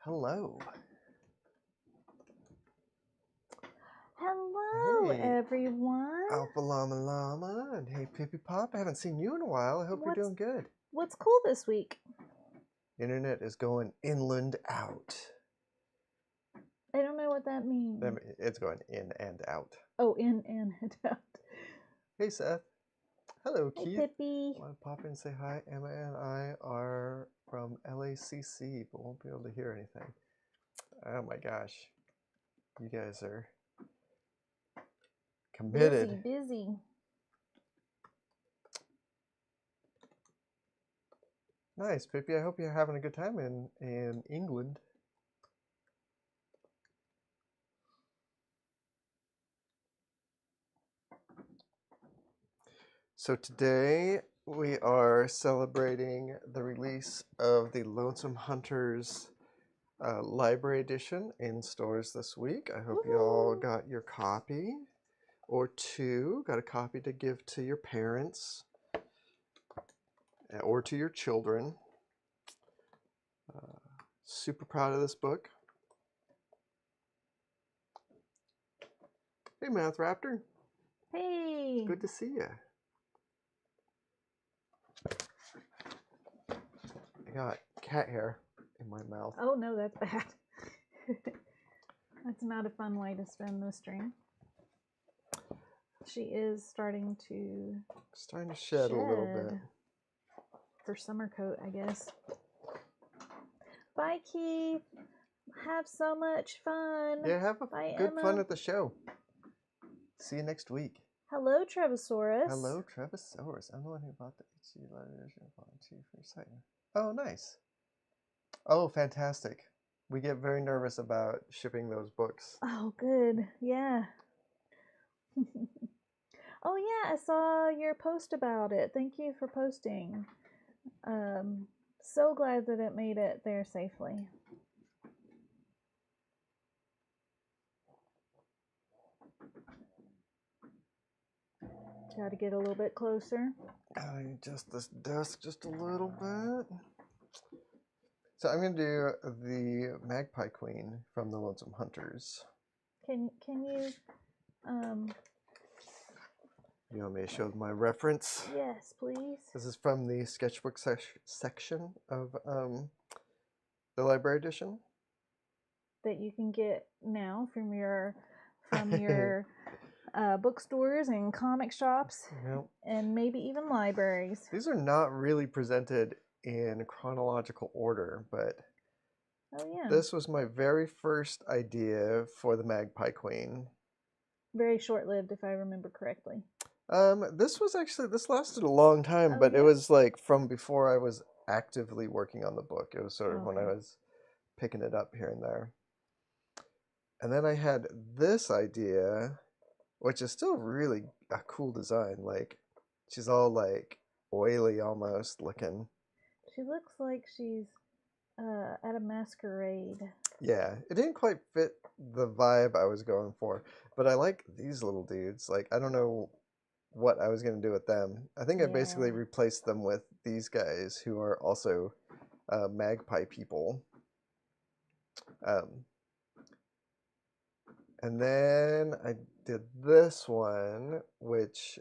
Hello. Hello, Hey, everyone. Alpha Llama Llama, and hey, Pippi Pop. I haven't seen you in a while. I hope you're doing good. What's cool this week? Internet is going inland out. I don't know what that means. It's going in and out. Oh, in and out. Hey, Seth. Hello, Hey, Keith. Pippi. Want to pop in and say hi? Emma and I are from LACC, but won't be able to hear anything. Oh my gosh. You guys are committed. Busy. Nice, Pippi. I hope you're having a good time in England. So today we are celebrating the release of the Lonesome Hunters library edition in stores this week. I hope you all got your copy or two, got a copy to give to your parents or to your children. Super proud of this book. Hey, Math Raptor. Hey. Good to see you. I got cat hair in my mouth. Oh, no, that's bad. That's not a fun way to spend the stream. She is starting to shed a little bit. For summer coat, I guess. Bye, Keith. Have so much fun. Yeah, have Bye, good Emma. fun at the show. See you next week. Hello, Trevisaurus. Hello, Trevisaurus. I'm the one who bought the HC edition for your site. Oh, nice. Oh, fantastic. We get very nervous about shipping those books. Oh, good. Yeah. Oh, yeah, I saw your post about it. Thank you for posting. So glad that it made it there safely. Got to get a little bit closer. Adjust this desk just a little bit. So I'm going to do the Magpie Queen from the Lonesome Hunters. Can you You want me to show my reference? Yes, please. This is from the sketchbook section of the library edition. That you can get now from your bookstores and comic shops, Yep. and maybe even libraries. These are not really presented in chronological order, but this was my very first idea for the Magpie Queen. Very short-lived, if I remember correctly. This lasted a long time, but it was like from before I was actively working on the book. It was sort of when I was picking it up here and there. And then I had this idea, which is still really a cool design. Like, she's all like oily almost looking. She looks like she's at a masquerade. Yeah, it didn't quite fit the vibe I was going for, but I like these little dudes. Like, I don't know what I was going to do with them. I think I basically replaced them with these guys who are also magpie people. And then I did this one, which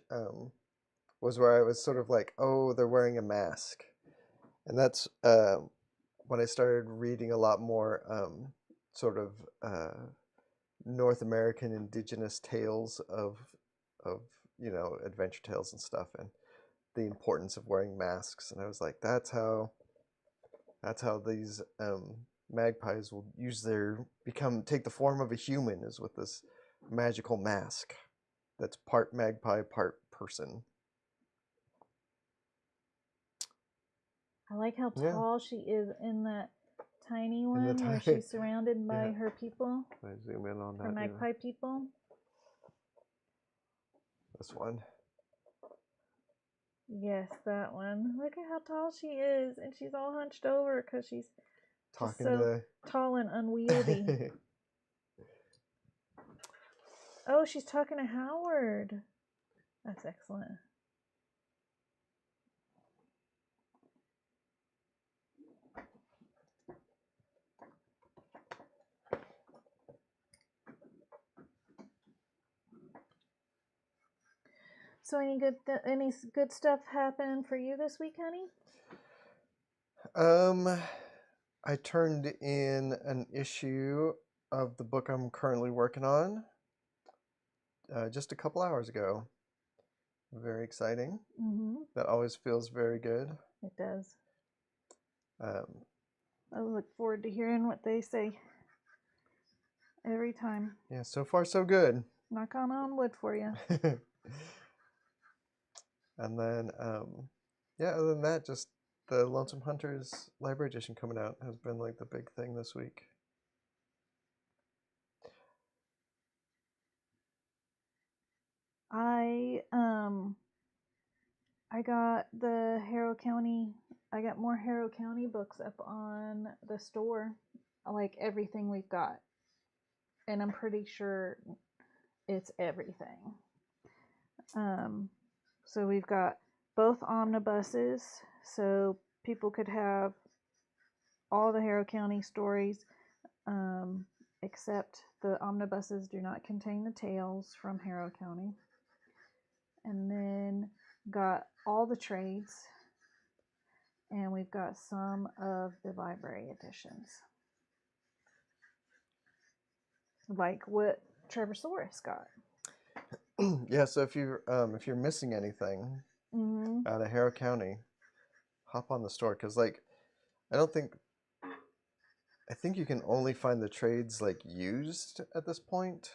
was where I was sort of like, oh, they're wearing a mask. And that's when I started reading a lot more sort of North American indigenous tales of adventure tales and stuff, and the importance of wearing masks. And I was like, that's how these magpies will take the form of a human, is with this magical mask that's part magpie, part person. I like how tall she is in that tiny one where she's surrounded by her people. I zoom in on that. Her magpie people. This one. Yes, that one. Look at how tall she is, and she's all hunched over because she's talking so tall and unwieldy. Oh, she's talking to Howard. That's excellent. So any good stuff happened for you this week, honey? I turned in an issue of the book I'm currently working on just a couple hours ago. Very exciting. That always feels very good. It does. I look forward to hearing what they say every time. Yeah, so far so good. Knock on wood for you. And then, yeah, other than that, just the Lonesome Hunters Library Edition coming out has been like the big thing this week. I got the Harrow County. I got more Harrow County books up on the store, like everything we've got, and I'm pretty sure it's everything. So we've got both omnibuses, so people could have all the Harrow County stories, except the omnibuses do not contain the tales from Harrow County. And then got all the trades, and we've got some of the library editions, like what Trevor Soros got. Yeah, so if you're missing anything out of Harrow County, hop on the store, because like I think you can only find the trades like used at this point.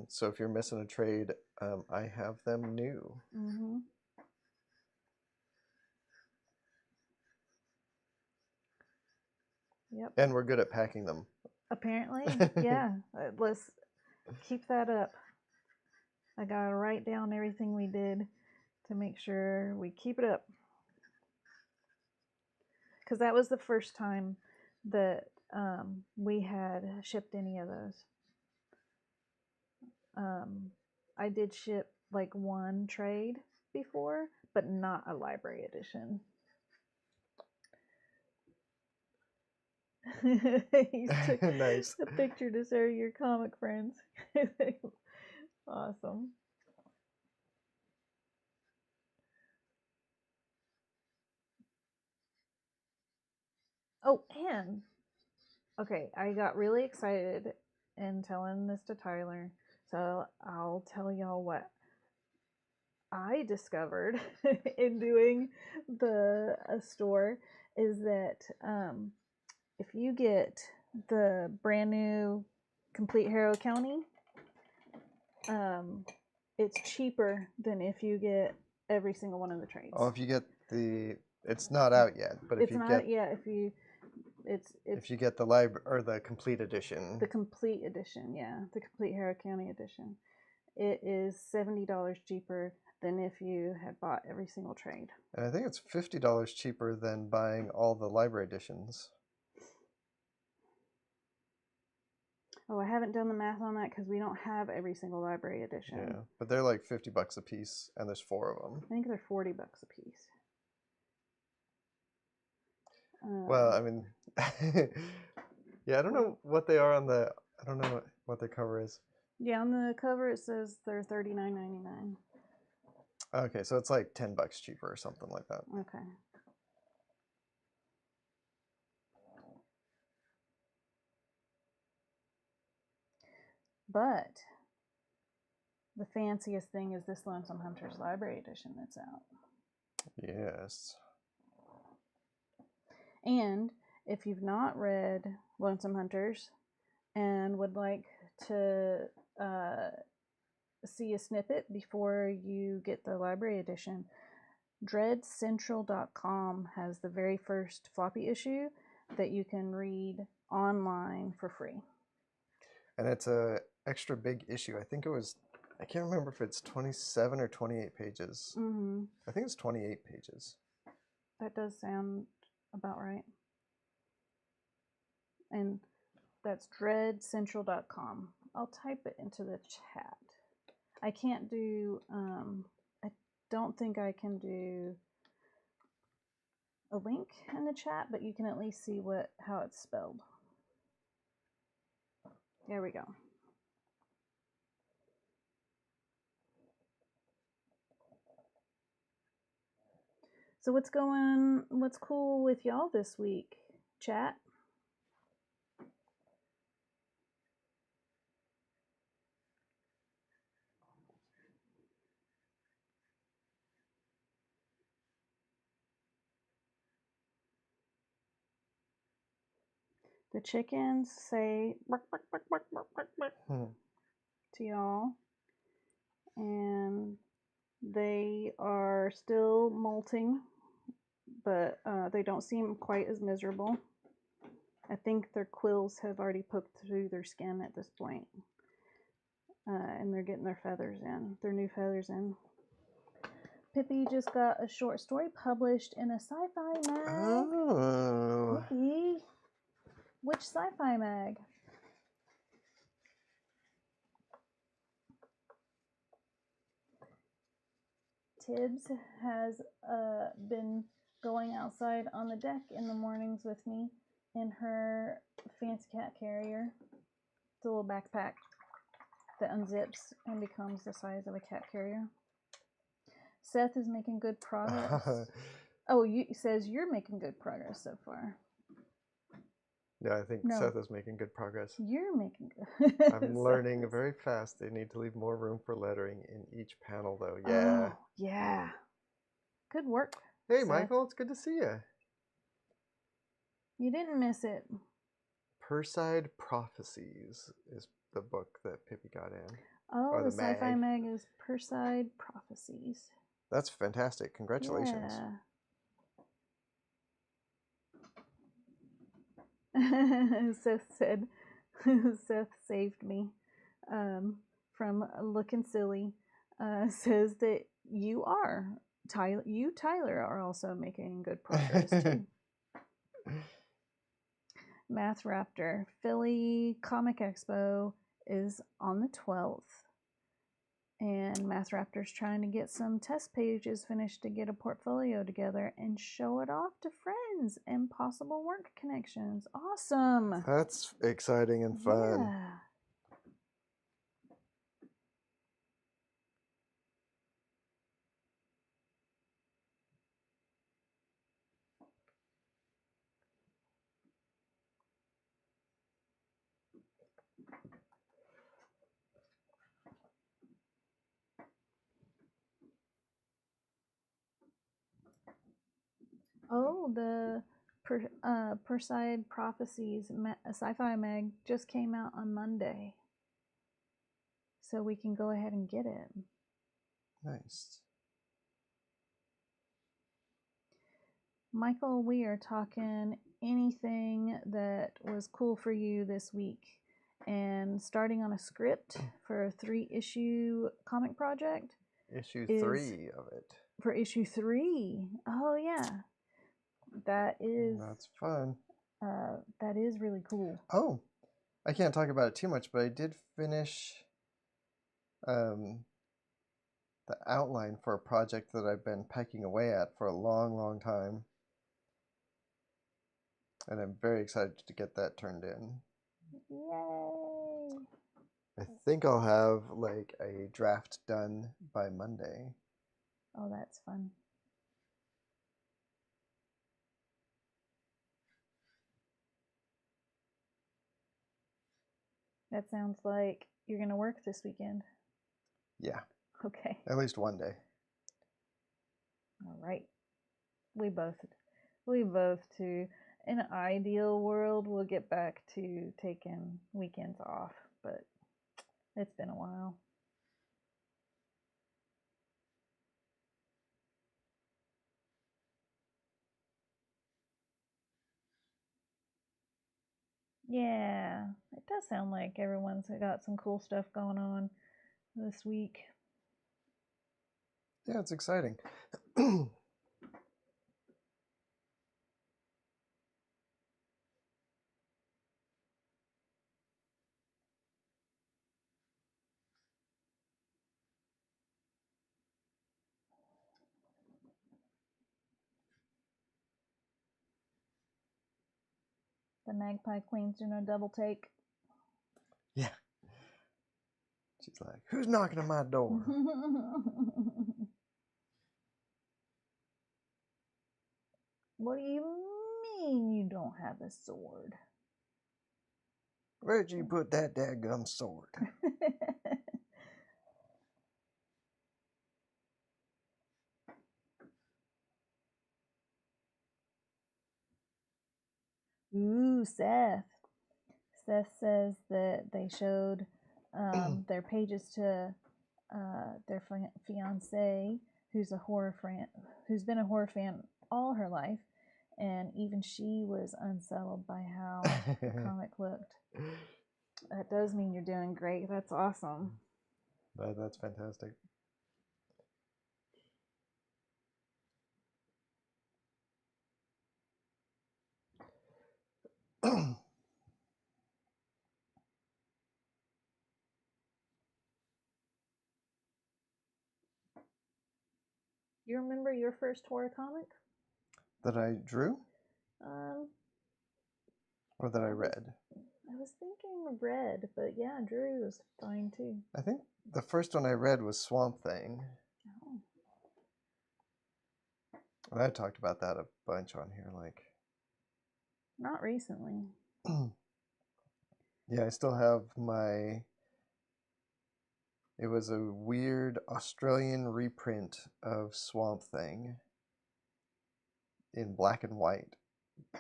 So if you're missing a trade, I have them new. Yep. And we're good at packing them. Apparently, yeah. Let's keep that up. I gotta write down everything we did to make sure we keep it up. Because that was the first time that we had shipped any of those. I did ship like one trade before, but not a library edition. You took nice. a picture to share your comic friends. Awesome. Oh, and okay, I got really excited in telling this to Tyler, so I'll tell y'all what I discovered in doing the store is that if you get the brand new complete Harrow County, it's cheaper than if you get every single one of the trades. Oh, if you get it's not out yet, but if you get the library or the complete edition. The complete edition, yeah, the complete Harrow County edition, it is $70 cheaper than if you had bought every single trade. And I think it's $50 cheaper than buying all the library editions. Oh, I haven't done the math on that because we don't have every single library edition. Yeah, but they're like $50 a piece, and there's 4 of them. I think they're $40 a piece. Well, I mean, yeah, I don't know what they are on the. I don't know what the cover is. Yeah, on the cover it says they're $39.99. Okay, so it's like $10 cheaper or something like that. Okay. But the fanciest thing is this Lonesome Hunters Library Edition that's out. Yes. And if you've not read Lonesome Hunters and would like to see a snippet before you get the library edition, dreadcentral.com has the very first floppy issue that you can read online for free. And it's a extra big issue. I think it was, I can't remember if it's 27 or 28 pages. I think it's 28 pages. That does sound about right. And that's dreadcentral.com. I'll type it into the chat. I can't do, I don't think I can do a link in the chat, but you can at least see how it's spelled. There we go. So what's cool with y'all this week, chat? The chickens say bark, bark, bark, bark, bark, bark, bark to y'all, and they are still molting, but they don't seem quite as miserable. I think their quills have already poked through their skin at this point, and they're getting their new feathers in. Pippi just got a short story published in a sci-fi mag. Oh. Pippi, which sci-fi mag? Tibbs has been going outside on the deck in the mornings with me in her fancy cat carrier. It's a little backpack that unzips and becomes the size of a cat carrier. Seth is making good progress. Says you're making good progress so far. Yeah, I think Seth is making good progress. You're making good. I'm learning very fast. They need to leave more room for lettering in each panel, though. Yeah. Oh, yeah. Good work. Hey, Seth. Michael, it's good to see you. You didn't miss it. B.P.R.D Prophecies is the book that Pippi got in. Oh, the sci-fi mag is B.P.R.D Prophecies. That's fantastic. Congratulations. Yeah. Seth saved me from looking silly. Says that Tyler are also making good progress too. Math Raptor Philly Comic Expo is on the 12th. And Math Raptor's trying to get some test pages finished to get a portfolio together and show it off to friends and possible work connections. Awesome. That's exciting and fun. Yeah. Oh, the B.P.R.D Prophecies sci-fi mag just came out on Monday. So we can go ahead and get it. Nice. Michael, we are talking anything that was cool for you this week. And starting on a script for a 3-issue comic project. Issue 3 of it. For issue 3. Oh, yeah. That's fun. That is really cool. Oh, I can't talk about it too much, but I did finish the outline for a project that I've been pecking away at for a long, long time. And I'm very excited to get that turned in. Yay! I think I'll have like a draft done by Monday. Oh, that's fun. That sounds like you're going to work this weekend. Yeah. Okay. At least one day. All right. We both too. In an ideal world, we'll get back to taking weekends off, but it's been a while. Yeah, it does sound like everyone's got some cool stuff going on this week. Yeah, it's exciting. The Magpie Queen's doing a double take. Yeah. She's like, who's knocking on my door? What do you mean you don't have a sword? Where'd you put that dadgum sword? Ooh, Seth. Seth says that they showed their pages to their fiance, who's been a horror fan all her life, and even she was unsettled by how the comic looked. That does mean you're doing great. That's awesome. That's fantastic. You remember your first horror comic? That I drew? Or that I read? I was thinking read, but yeah, drew was fine too. I think the first one I read was Swamp Thing. Oh. And I talked about that a bunch on here, like. Not recently. Yeah, I still have my. It was a weird Australian reprint of Swamp Thing in black and white,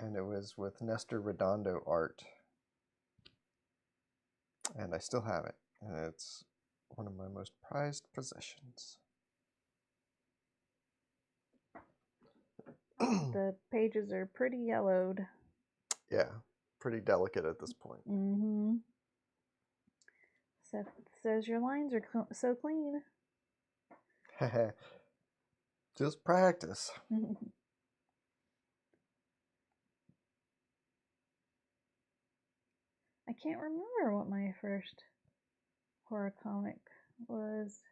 and it was with Nestor Redondo art. And I still have it, and it's one of my most prized possessions. The pages are pretty yellowed. Yeah, pretty delicate at this point. Mm-hmm. Seth says your lines are so clean. Just practice. I can't remember what my first horror comic was.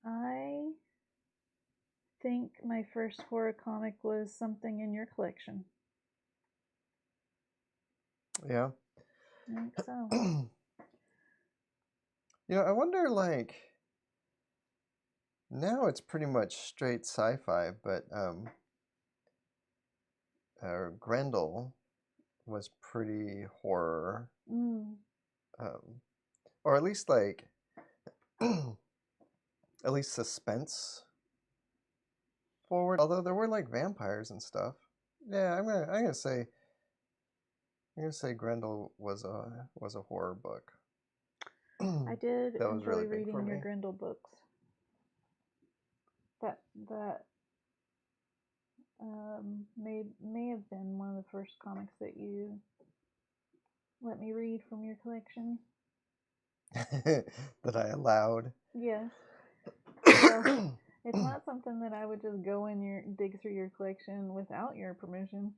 I think my first horror comic was something in your collection. Yeah. I think so. You know, I wonder, like, now it's pretty much straight sci-fi, but Grendel was pretty horror. Or at least, like, at least suspense forward. Although there were, like, vampires and stuff. Yeah, I'm gonna say Grendel was a horror book. I did That was enjoy really big for reading your me. Grendel books. That may have been one of the first comics that you let me read from your collection. That I allowed. Yes. Well, it's not something that I would just go in dig through your collection without your permission.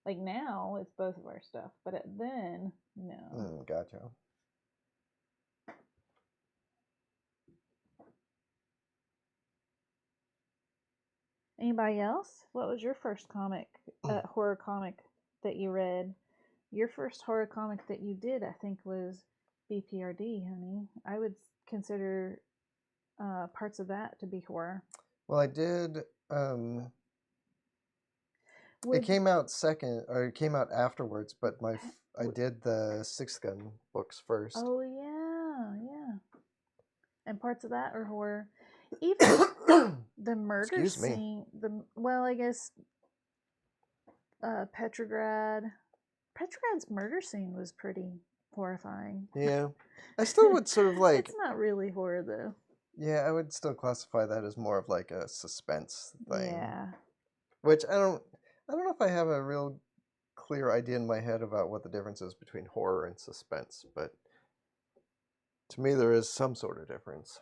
Like now, it's both of our stuff, but then, no. Gotcha. Anybody else? What was your first comic, horror comic that you read? Your first horror comic that you did, I think, was B.P.R.D, honey. I would consider parts of that to be horror. Well, I did. It came out second, or it came out afterwards. But I did the Six Gun books first. Oh yeah. And parts of that are horror. Even the murder scene. I guess Petrograd's murder scene was pretty horrifying. Yeah, I still would sort of like. It's not really horror though. Yeah, I would still classify that as more of like a suspense thing. Yeah. Which I don't know if I have a real clear idea in my head about what the difference is between horror and suspense, but to me there is some sort of difference.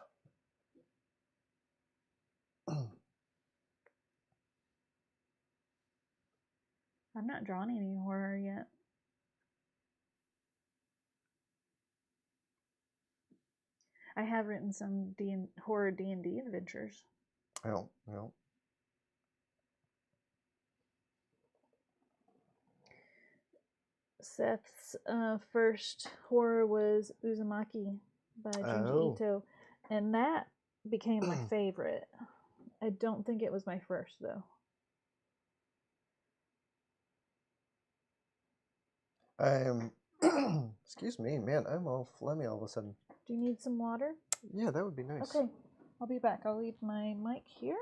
I've not drawn any horror yet. I have written some horror D&D adventures. Oh, no. Seth's first horror was Uzumaki by Junji Ito, and that became my favorite. I don't think it was my first, though. I'm. Excuse me, man. I'm all phlegmy all of a sudden. Do you need some water? Yeah, that would be nice. Okay, I'll be back. I'll leave my mic here.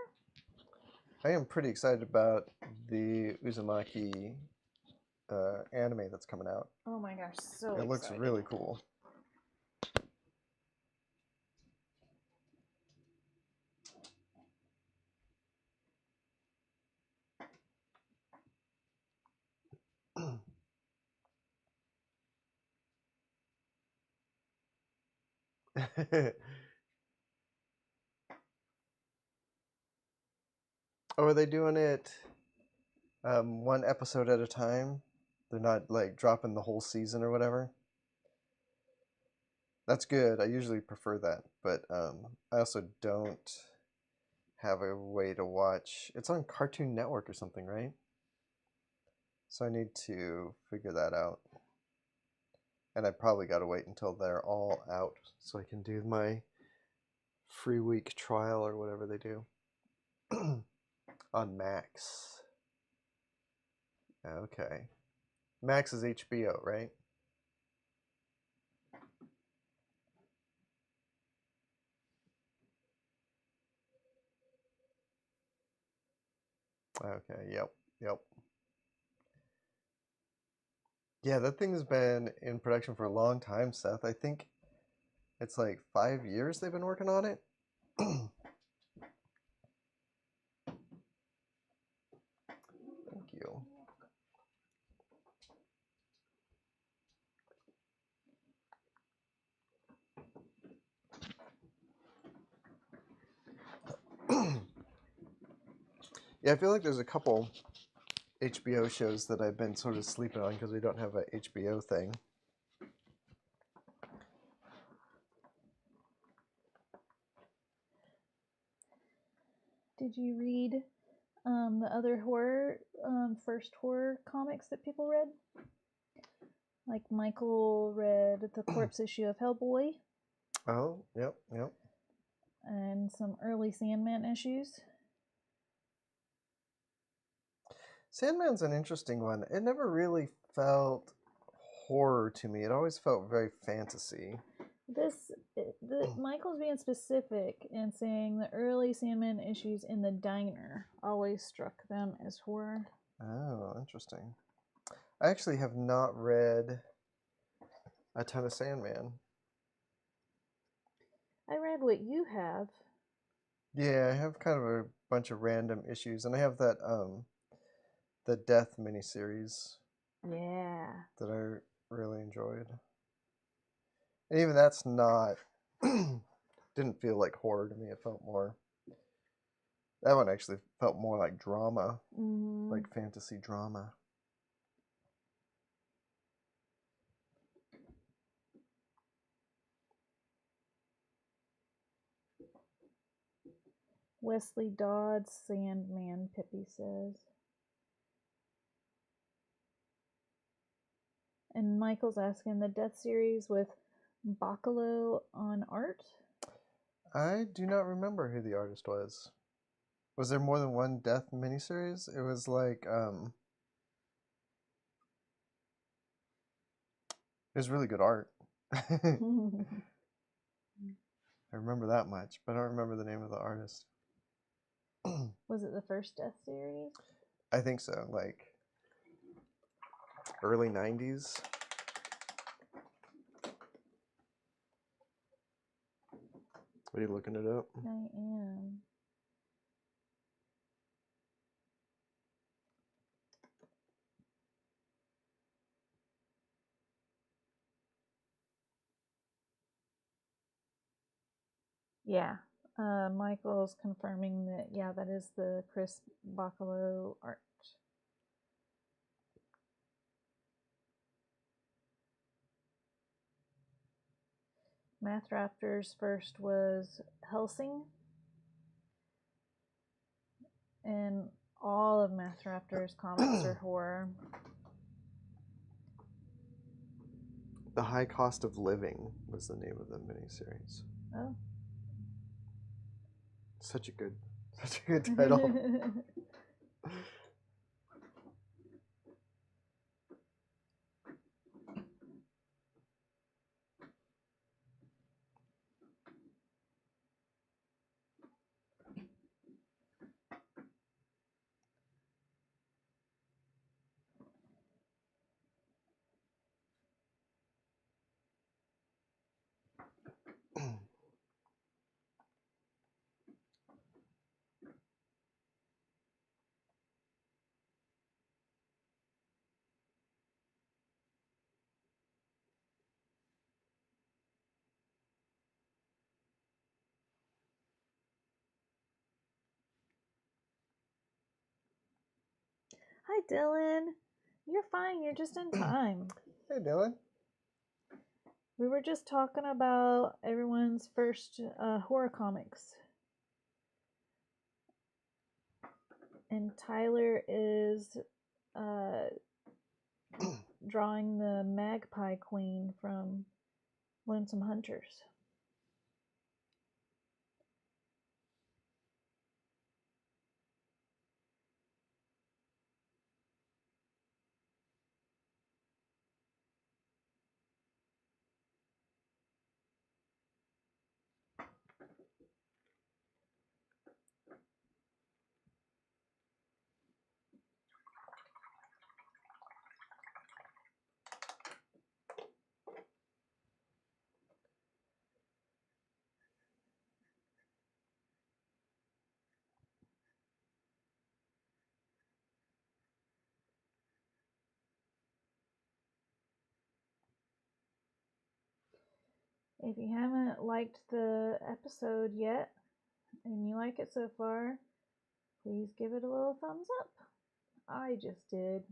I am pretty excited about the Uzumaki anime that's coming out. Oh my gosh, so It looks excited. really cool. Oh, are they doing it one episode at a time? They're not like dropping the whole season or whatever? That's good. I usually prefer that, but I also don't have a way to watch. It's on Cartoon Network or something, right? So I need to figure that out. And I probably got to wait until they're all out so I can do my free week trial or whatever they do on Max. Okay. Max is HBO, right? Okay, yep. Yeah, that thing's been in production for a long time, Seth. I think it's like 5 years they've been working on it. Thank you. Yeah, I feel like there's a couple HBO shows that I've been sort of sleeping on because we don't have a HBO thing. Did you read the other first horror comics that people read? Like Michael read the corpse issue of Hellboy. Oh, yep. And some early Sandman issues. Sandman's an interesting one. It never really felt horror to me. It always felt very fantasy. Michael's being specific and saying the early Sandman issues in the diner always struck them as horror. Oh, interesting. I actually have not read a ton of Sandman. I read what you have. Yeah, I have kind of a bunch of random issues, and I have that the Death miniseries. Yeah. That I really enjoyed. And even that's not didn't feel like horror to me. It felt more. That one actually felt more like drama, like fantasy drama. Wesley Dodd's Sandman, Pippi says. And Michael's asking the Death series with Bacalo on art. I do not remember who the artist was. Was there more than one Death miniseries? It was like it was really good art. I remember that much, but I don't remember the name of the artist. Was it the first Death series? I think so, like early 90s. Are you looking it up? I am. Yeah. Michael's confirming that, yeah, that is the Chris Bacalo art. Math Raptor's first was Helsing. And all of Math Raptor's comics are horror. The High Cost of Living was the name of the miniseries. Oh. Such a good Such a good title. Hi, Dylan. You're fine. You're just in time. Hey, Dylan. We were just talking about everyone's first horror comics. And Tyler is drawing the Magpie Queen from Lonesome Hunters. If you haven't liked the episode yet and you like it so far, please give it a little thumbs up. I just did.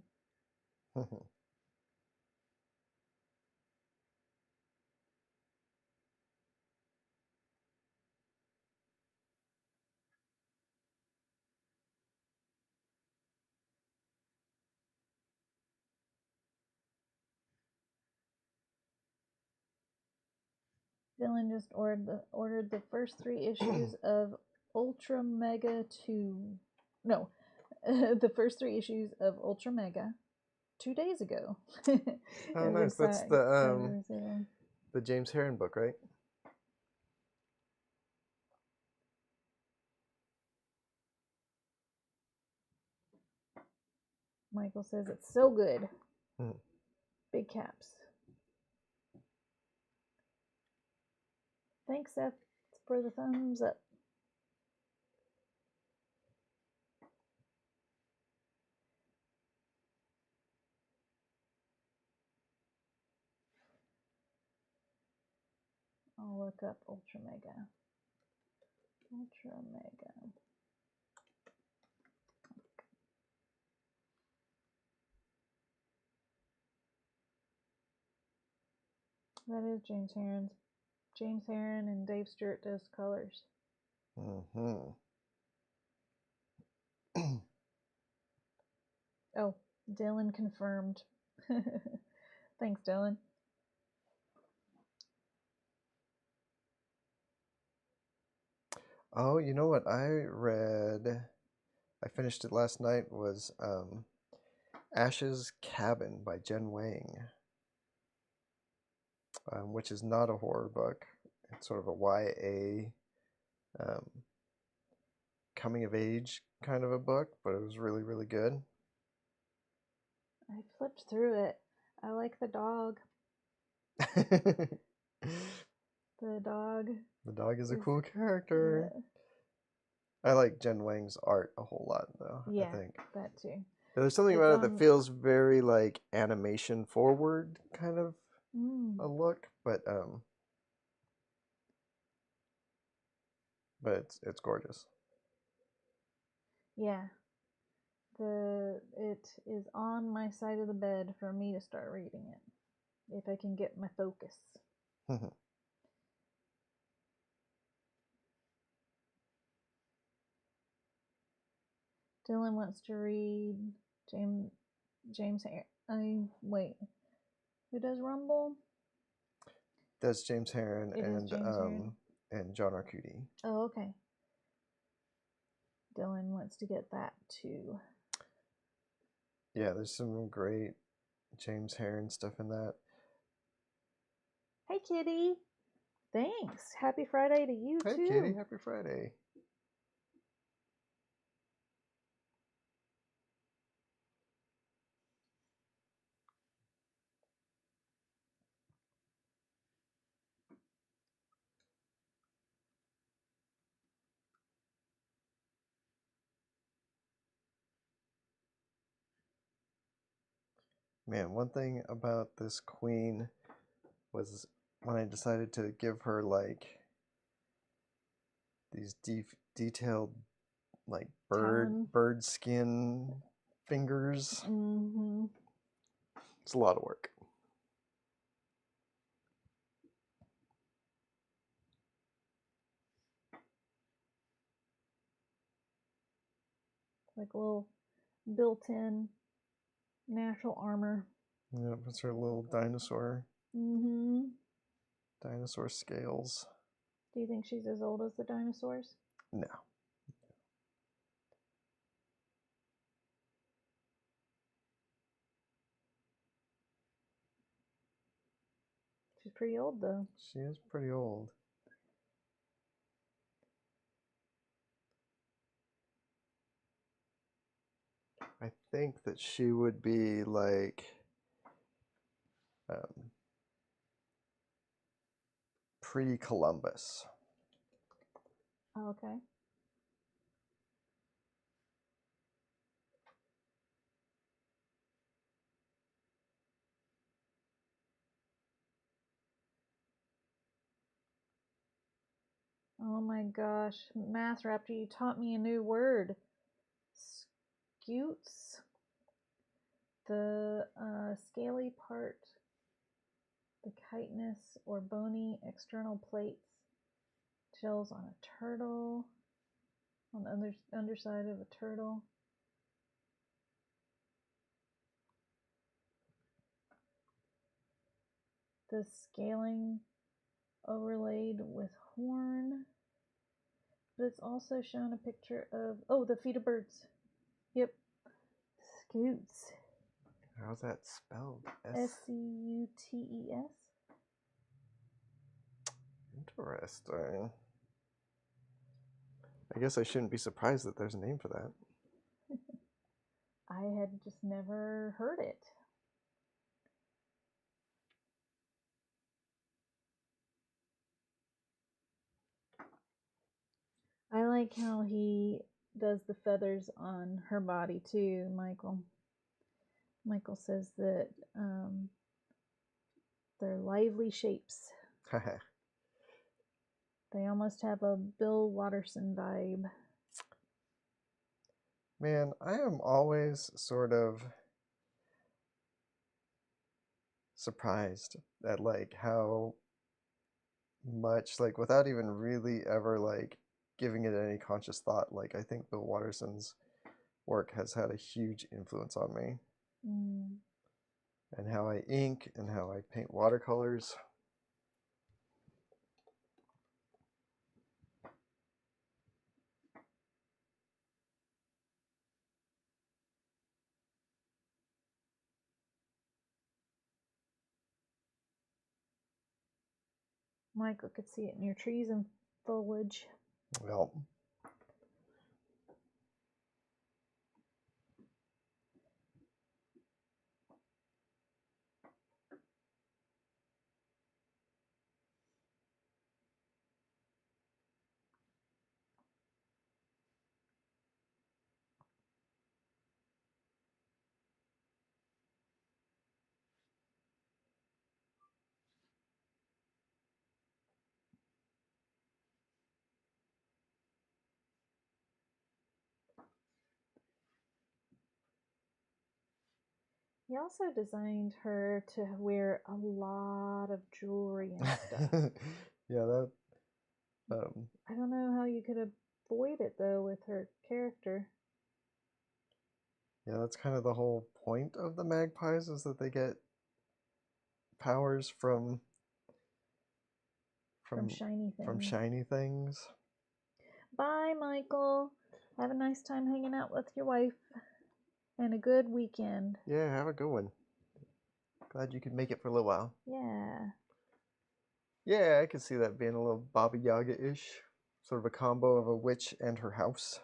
Dylan just ordered the first 3 issues of Ultra Mega 2. No, the first 3 issues of Ultra Mega 2 days ago. Oh, nice. That's the James Herron book, right? Michael says it's so good. Hmm. Big caps. Thanks, Seth, for the thumbs up. I'll look up Ultra Mega. Ultra Mega. That is James Herron's. James Herron and Dave Stewart does colors. Mm-hmm. Oh, Dylan confirmed. Thanks, Dylan. Oh, you know what I read? I finished it last night. Was Ash's Cabin by Jen Wang, which is not a horror book. It's sort of a YA coming of age kind of a book, but it was really, really good. I flipped through it. I like the dog. The dog. The dog is a cool character. Yeah. I like Jen Wang's art a whole lot, though. Yeah, I think that too. there's something about it that feels very like animation forward kind of a look, but it's gorgeous. Yeah. It is on my side of the bed for me to start reading it if I can get my focus. Dylan wants to read James Herron. Wait, who does Rumble? That's James Herron It is James Herron. and John Arcudi. Oh, okay. Dylan wants to get that too. Yeah, there's some great James Heron stuff in that. Hey, Kitty. Thanks. Happy Friday to you, Hey, too. Kitty. Happy Friday. Man, one thing about this queen was when I decided to give her like these detailed like bird skin fingers. Mm-hmm. It's a lot of work. Like a little built-in natural armor. Yeah, it's her little dinosaur. Mm-hmm. Dinosaur scales. Do you think she's as old as the dinosaurs? No. She's pretty old, though. She is pretty old. I think that she would be like pre-Columbus. Oh, okay. Oh my gosh. Math Raptor, you taught me a new word. Scutes. The scaly part, the chitinous or bony external plates, shells on a turtle, on the underside of a turtle. The scaling overlaid with horn. But it's also shown a picture of, oh, the feet of birds. Yep. Scutes. How's that spelled? S-C-U-T-E-S. Interesting. I guess I shouldn't be surprised that there's a name for that. I had just never heard it. I like how he does the feathers on her body too, Michael. Michael says that they're lively shapes. They almost have a Bill Watterson vibe. Man, I am always sort of surprised at like how much, like without even really ever like giving it any conscious thought, like I think Bill Watterson's work has had a huge influence on me. And how I ink and how I paint watercolors. Michael could see it in your trees and foliage. Well, He also designed her to wear a lot of jewelry and stuff. yeah, that. I don't know how you could avoid it though with her character. Yeah, that's kind of the whole point of the magpies is that they get powers from shiny things. From shiny things. Bye, Michael. Have a nice time hanging out with your wife and a good weekend. Yeah, have a good one. Glad you could make it for a little while. Yeah. Yeah, I could see that being a little Baba Yaga-ish. Sort of a combo of a witch and her house.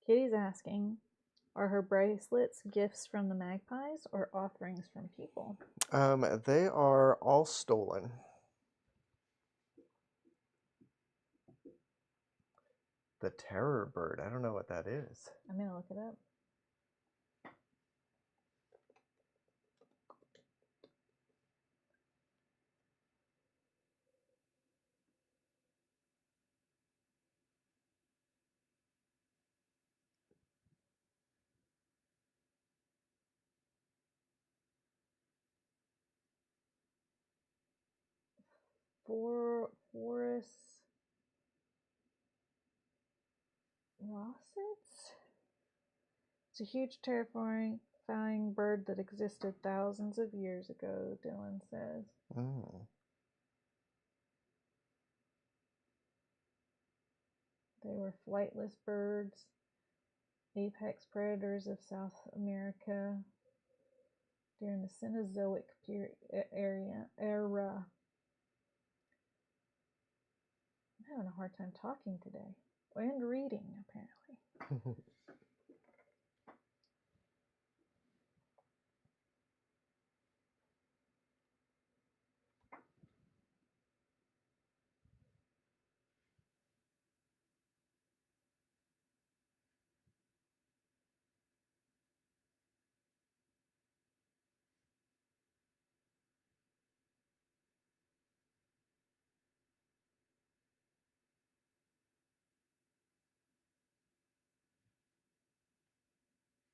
Kitty's asking, are her bracelets gifts from the magpies or offerings from people? They are all stolen. The terror bird. I don't know what that is. I'm gonna look it up. Forest Rossets? It's a huge, terrifying bird that existed thousands of years ago, Dylan says. Mm. They were flightless birds, apex predators of South America during the Cenozoic era. I'm having a hard time talking today. And reading, apparently.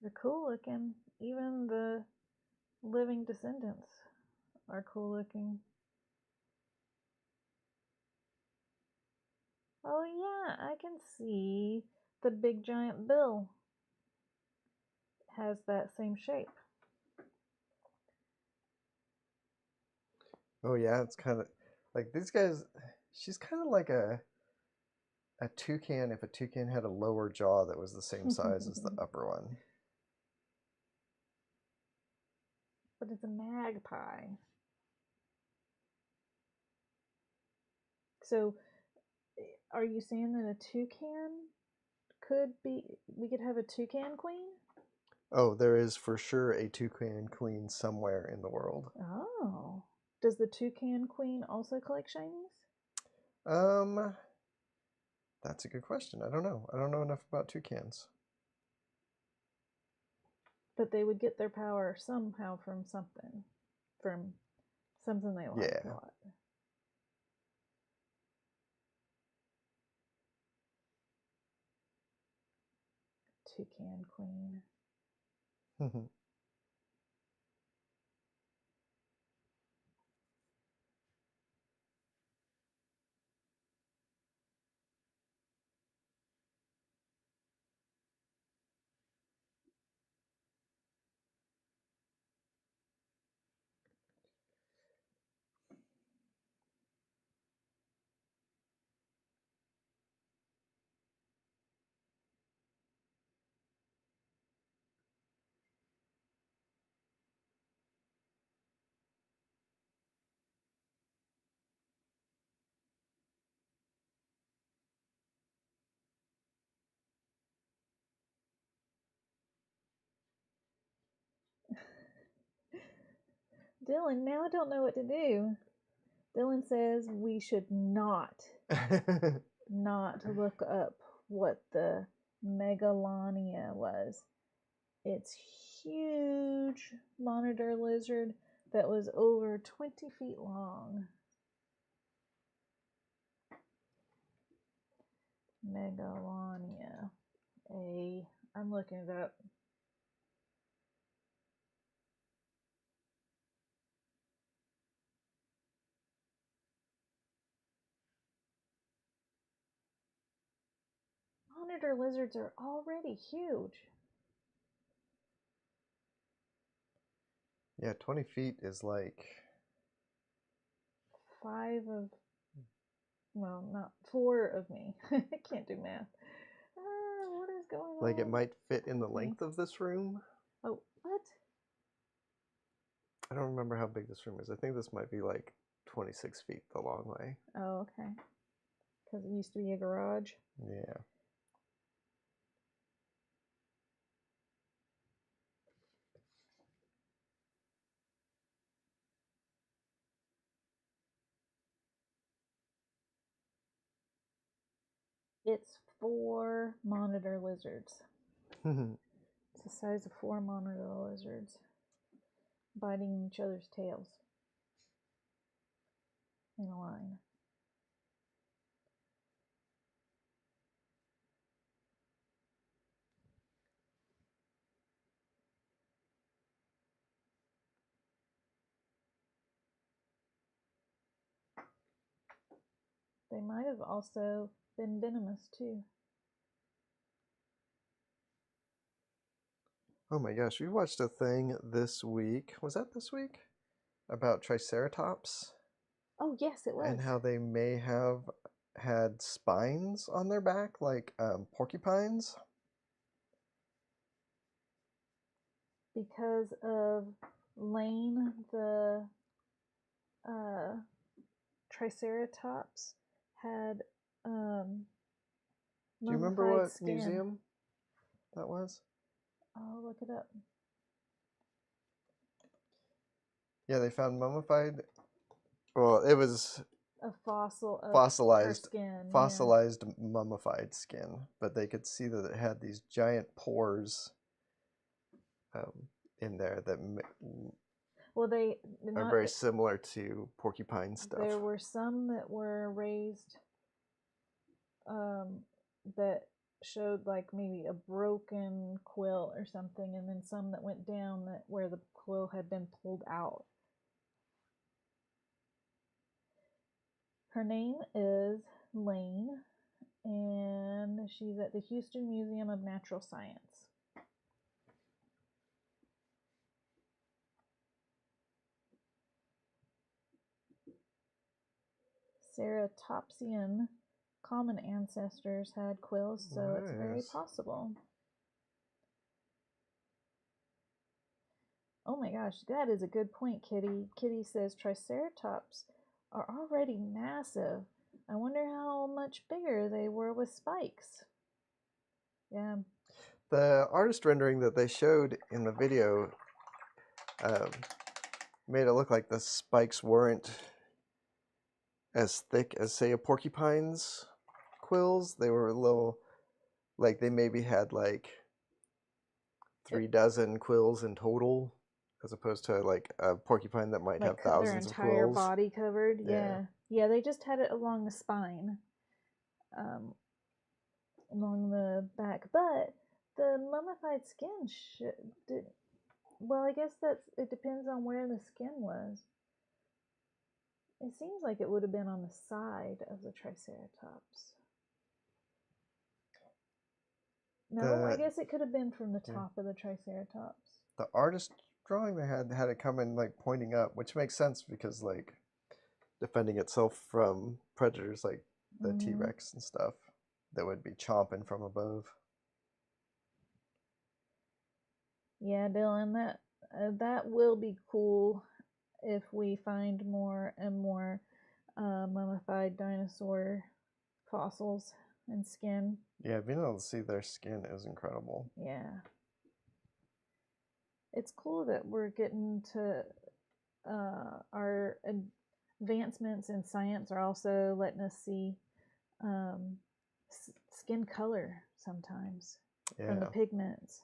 They're cool looking. Even the living descendants are cool looking. Oh yeah, I can see the big giant bill has that same shape. Oh yeah, it's kind of like these guys. She's kind of like a toucan if a toucan had a lower jaw that was the same size as the upper one. But it's a magpie. So, are you saying that a toucan could be? We could have a toucan queen? Oh, there is for sure a toucan queen somewhere in the world. Oh. Does the toucan queen also collect shinies? Um, that's a good question. I don't know. I don't know enough about toucans. But they would get their power somehow from something. From something they like a Yeah. lot. Toucan queen. Dylan, now I don't know what to do. Dylan says we should not look up what the Megalania was. It's huge monitor lizard that was over 20 feet long. Megalania. I'm looking it up. Monitor lizards are already huge. Yeah, 20 feet is like 4 of me. I can't do math. What is going on? Like it might fit in the length of this room. Oh, what? I don't remember how big this room is. I think this might be like 26 feet the long way. Oh, okay. Because it used to be a garage. Yeah. It's 4 monitor lizards. It's the size of 4 monitor lizards biting each other's tails in a line. They might have also been venomous too. Oh my gosh, we watched a thing this week. Was that this week? About Triceratops. Oh, yes, it was. And how they may have had spines on their back, like porcupines. Because of Lane, the Triceratops had Do you remember mummified what skin. museum that was? I'll look it up. Yeah, they found mummified. Well, it was A fossil of fossilized, her skin. fossilized mummified skin, but they could see that it had these giant pores in there that Well, they are very similar to porcupine stuff. There were some that were raised that showed like maybe a broken quill or something, and then some that went down that where the quill had been pulled out. Her name is Lane, and she's at the Houston Museum of Natural Science. Ceratopsian common ancestors had quills, so it's very possible. Oh my gosh, that is a good point, Kitty. Kitty says Triceratops are already massive. I wonder how much bigger they were with spikes. Yeah. The artist rendering that they showed in the video made it look like the spikes weren't as thick as, say, a porcupine's quills. They were a little, like they maybe had like 3 dozen quills in total, as opposed to like a porcupine that might have thousands of quills. Their entire body covered. Yeah, they just had it along the spine, along the back. But the mummified skin well, I guess it depends on where the skin was. It seems like it would have been on the side of the Triceratops. No, I guess it could have been from the top of the Triceratops. The artist drawing they had it come in like pointing up, which makes sense because like defending itself from predators like the T-Rex and stuff that would be chomping from above. Yeah, Dylan, that will be cool if we find more and more mummified dinosaur fossils and skin. Yeah, being able to see their skin is incredible. Yeah. It's cool that we're getting to our advancements in science are also letting us see skin color sometimes from the pigments.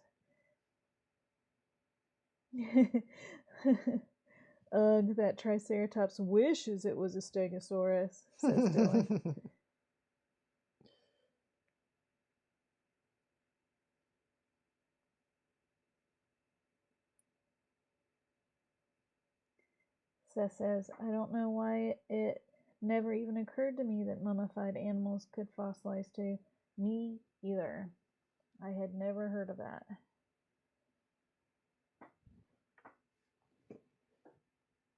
Ugh, that Triceratops wishes it was a Stegosaurus, says Dylan. Seth says, I don't know why it never even occurred to me that mummified animals could fossilize too. Me either. I had never heard of that.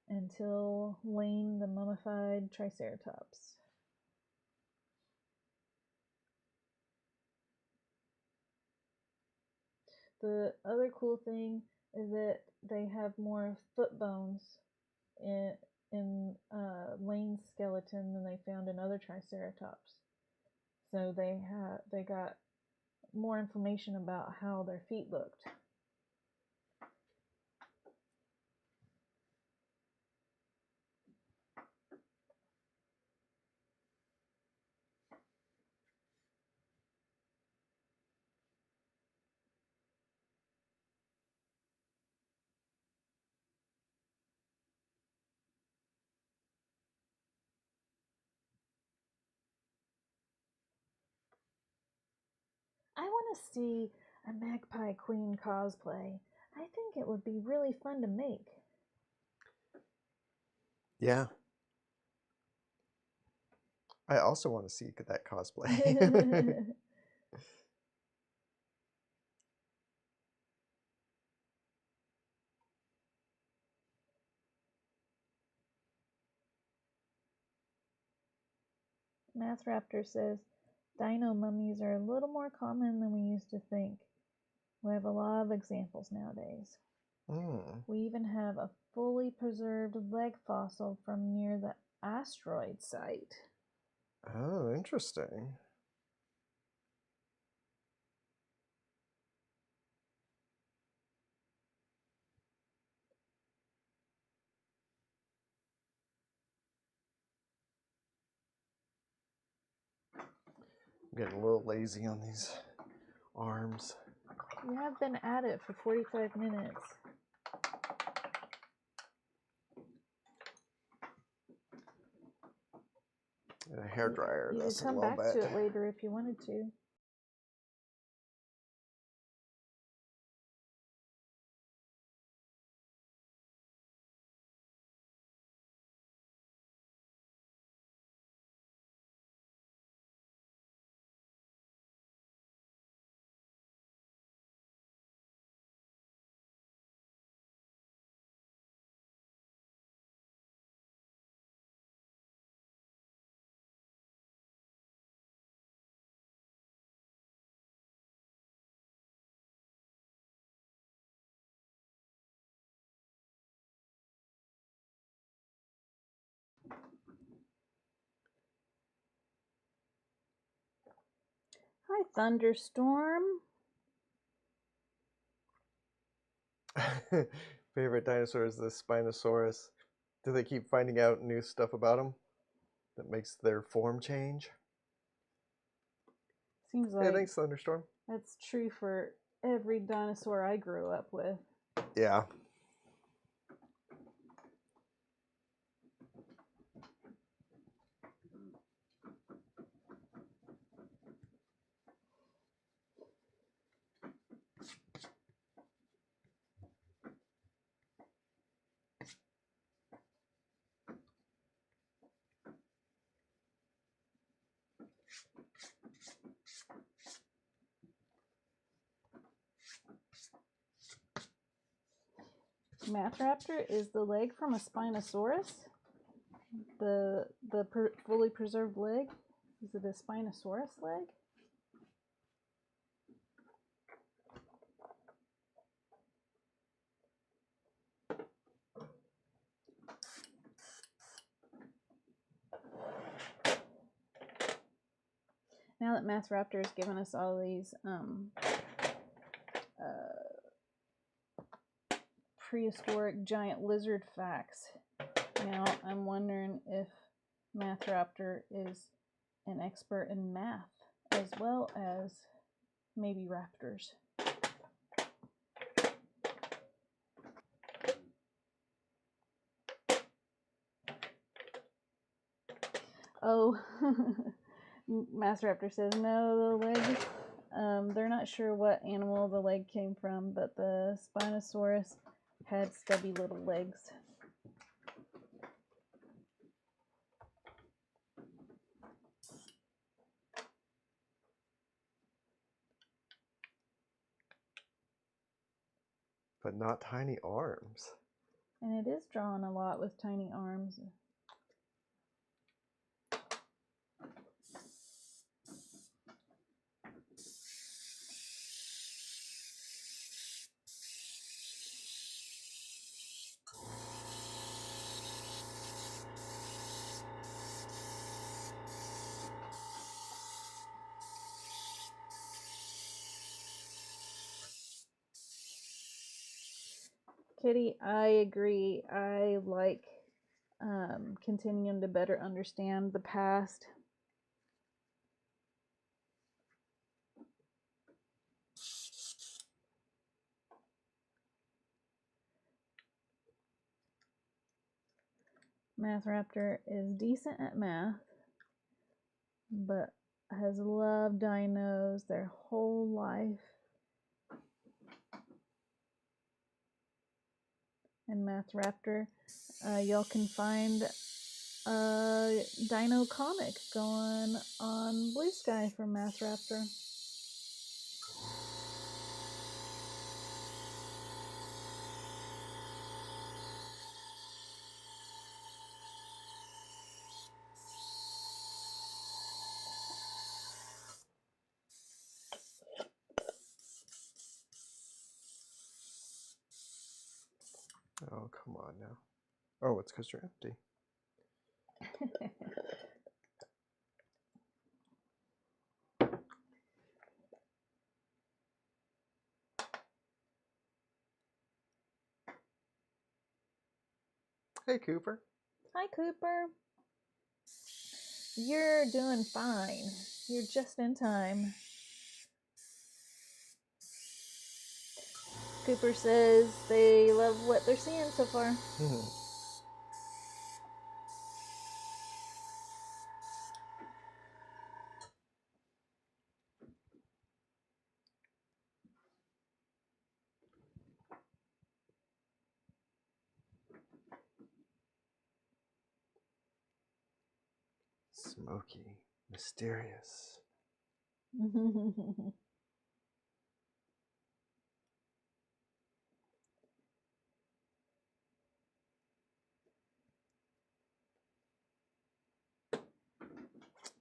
Until Lane the mummified Triceratops. The other cool thing is that they have more foot bones in Lane's skeleton than they found in other Triceratops. So they got more information about how their feet looked. I want to see a Magpie Queen cosplay. I think it would be really fun to make. Yeah. I also want to see that cosplay. Math Raptor says, dino mummies are a little more common than we used to think. We have a lot of examples nowadays. We even have a fully preserved leg fossil from near the asteroid site. Oh, interesting. I'm getting a little lazy on these arms. You have been at it for 45 minutes. And a hairdryer. You could come back to it later if you wanted to. Hi, Thunderstorm. Favorite dinosaur is the Spinosaurus. Do they keep finding out new stuff about them that makes their form change? Seems like yeah, thanks, Thunderstorm. That's true for every dinosaur I grew up with. Yeah. Math Raptor is the leg from a Spinosaurus. The fully preserved leg. Is it a Spinosaurus leg? Now that Math Raptor has given us all these prehistoric giant lizard facts, Now, I'm wondering if Math Raptor is an expert in math as well as maybe raptors. Oh, Math Raptor says no, the legs. They're not sure what animal the leg came from, but the Spinosaurus had stubby little legs. But not tiny arms. And it is drawn a lot with tiny arms. Kitty, I agree. I like continuing to better understand the past. Math Raptor is decent at math, but has loved dinos their whole life. And Math Raptor, y'all can find a dino comic going on BlueSky from Math Raptor. Oh, come on now. Oh, it's because you're empty. Hey, Cooper. Hi, Cooper. You're doing fine. You're just in time. Cooper says they love what they're seeing so far. Smoky, mysterious.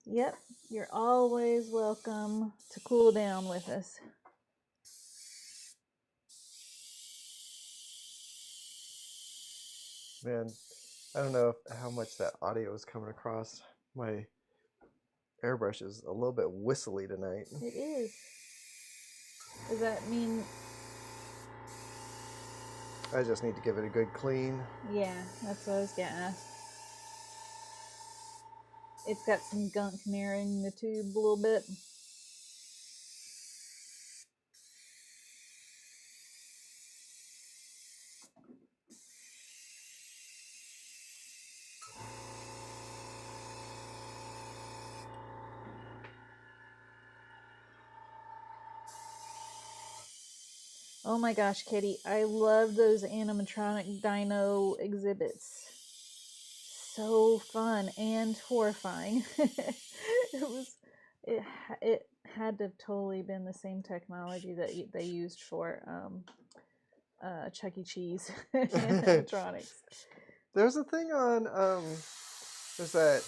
Yep, you're always welcome to cool down with us. Man, I don't know how much that audio is coming across. My airbrush is a little bit whistly tonight. It is. Does that mean... I just need to give it a good clean. Yeah, that's what I was getting at. It's got some gunk nearing the tube a little bit. Oh my gosh, Kitty, I love those animatronic dino exhibits. So fun and horrifying. It had to have totally been the same technology that they used for Chuck E. Cheese animatronics. There's a thing on there's that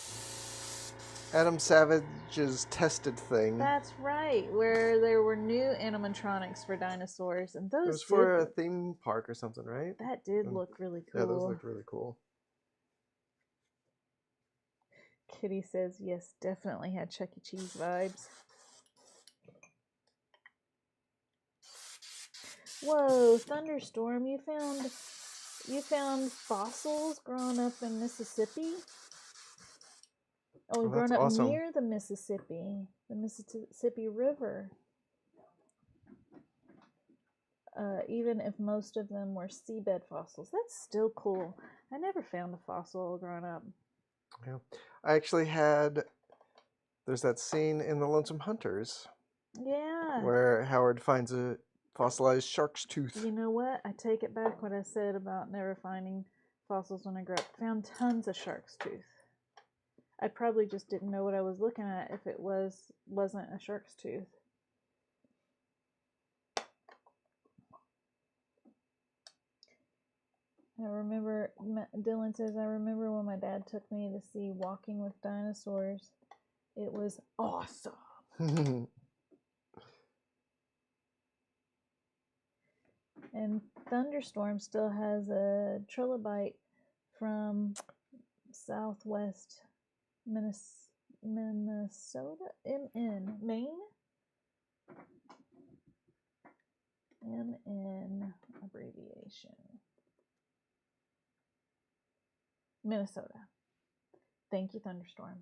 Adam Savage's Tested thing. That's right, where there were new animatronics for dinosaurs, and those it was for a theme park or something, right? That did look really cool. Yeah, those looked really cool. Kitty says, yes, definitely had Chuck E. Cheese vibes. Whoa, Thunderstorm, you found you found fossils growing up in Mississippi? Oh, Oh, growing that's up awesome. near the Mississippi River. Even if most of them were seabed fossils. That's still cool. I never found a fossil growing up. Yeah. I actually had, there's that scene in the Lonesome Hunters Yeah. where Howard finds a fossilized shark's tooth. You know what? I take it back what I said about never finding fossils when I grew up. Found tons of shark's tooth. I probably just didn't know what I was looking at if it wasn't a shark's tooth. I remember, Dylan says, I remember when my dad took me to see Walking with Dinosaurs. It was awesome. And Thunderstorm still has a trilobite from southwest Minnesota, Maine. MN abbreviation. Minnesota. Thank you, Thunderstorm.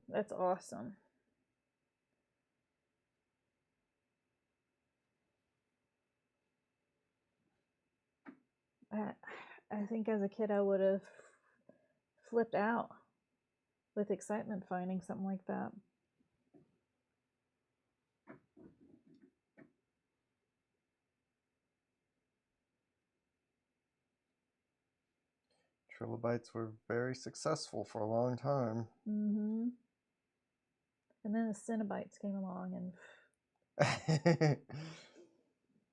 That's awesome. I think as a kid I would have flipped out with excitement finding something like that. Trilobites were very successful for a long time. Mm-hmm. And then the Cenobites came along and it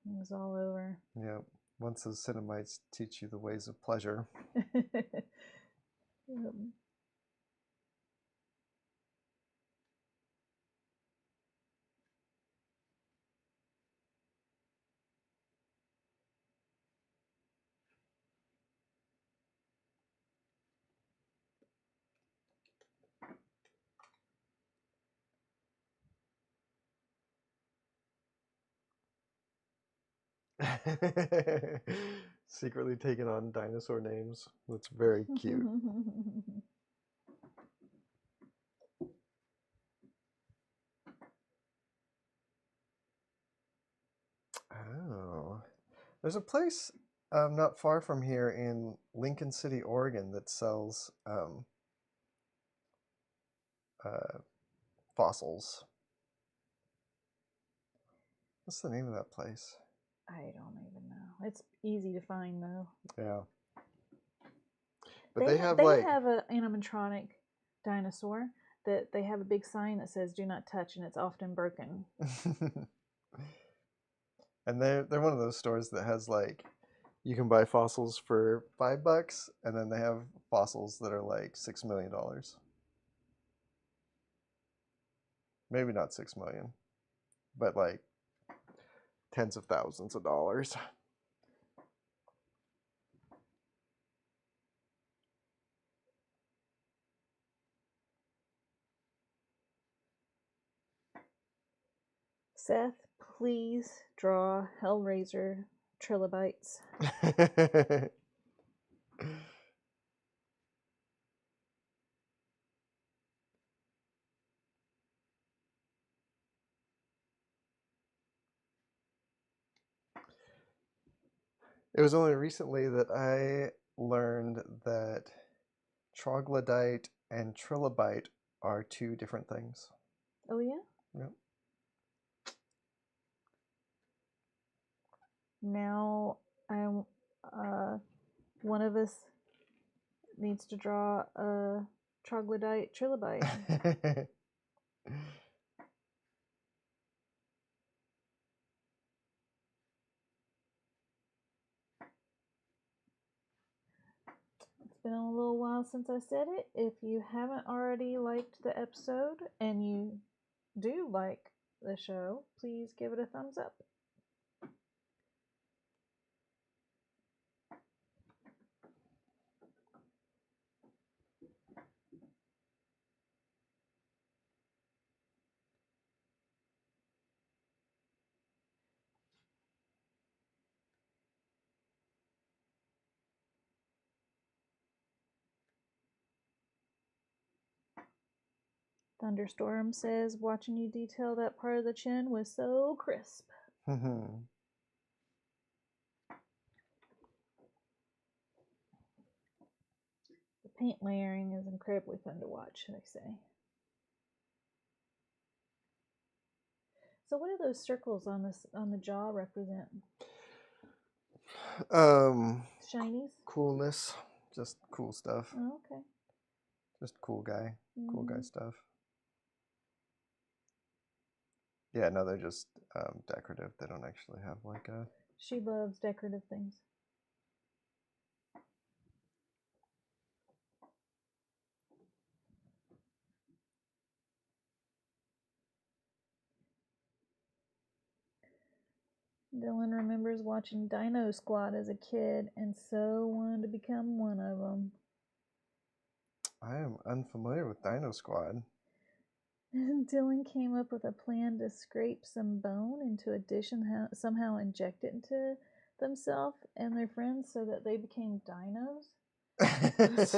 was all over. Yeah, once those Cenobites teach you the ways of pleasure. Yep. Secretly taking on dinosaur names. That's very cute. Oh. There's a place not far from here in Lincoln City, Oregon that sells fossils. What's the name of that place? I don't even know. It's easy to find though. Yeah. But They have they like have an animatronic dinosaur that they have a big sign that says "Do not touch," and it's often broken. and they're one of those stores that has like you can buy fossils for $5, and then they have fossils that are like $6 million. Maybe not 6 million, but like tens of thousands of dollars. Seth, please draw Hellraiser trilobites. It was only recently that I learned that troglodyte and trilobite are two different things. Oh yeah? Yep. Now I'm one of us needs to draw a troglodyte trilobite. It's been a little while since I said it. If you haven't already liked the episode and you do like the show, please give it a thumbs up. Thunderstorm says, watching you detail that part of the chin was so crisp. The paint layering is incredibly fun to watch, they say. So what do those circles on the jaw represent? Shinies? Coolness. Just cool stuff. Oh, okay. Just cool guy. Cool guy stuff. Yeah, no, they're just decorative. They don't actually have like a... She loves decorative things. Dylan remembers watching Dino Squad as a kid and so wanted to become one of them. I am unfamiliar with Dino Squad. Dylan came up with a plan to scrape some bone into a dish and somehow inject it into themselves and their friends so that they became dinos. That's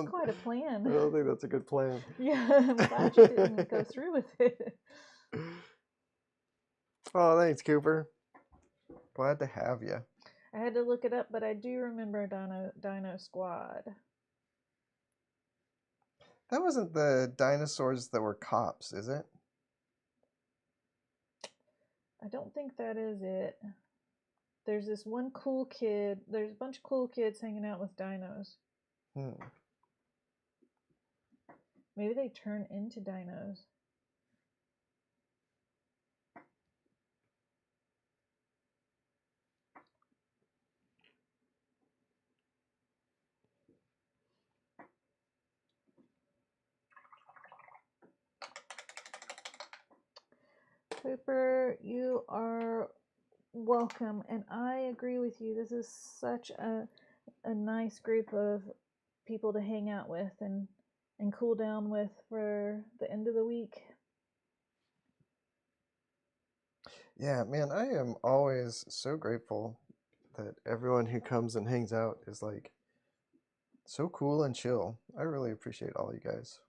quite a plan. I don't think that's a good plan. Yeah, I'm glad you didn't go through with it. Oh, thanks, Cooper. Glad to have you. I had to look it up, but I do remember Dino Squad. That wasn't the dinosaurs that were cops, is it? I don't think that is it. There's this one cool kid. There's a bunch of cool kids hanging out with dinos. Maybe they turn into dinos. Cooper, you are welcome, and I agree with you. This is such a nice group of people to hang out with and cool down with for the end of the week. Yeah, man, I am always so grateful that everyone who comes and hangs out is like so cool and chill. I really appreciate all you guys.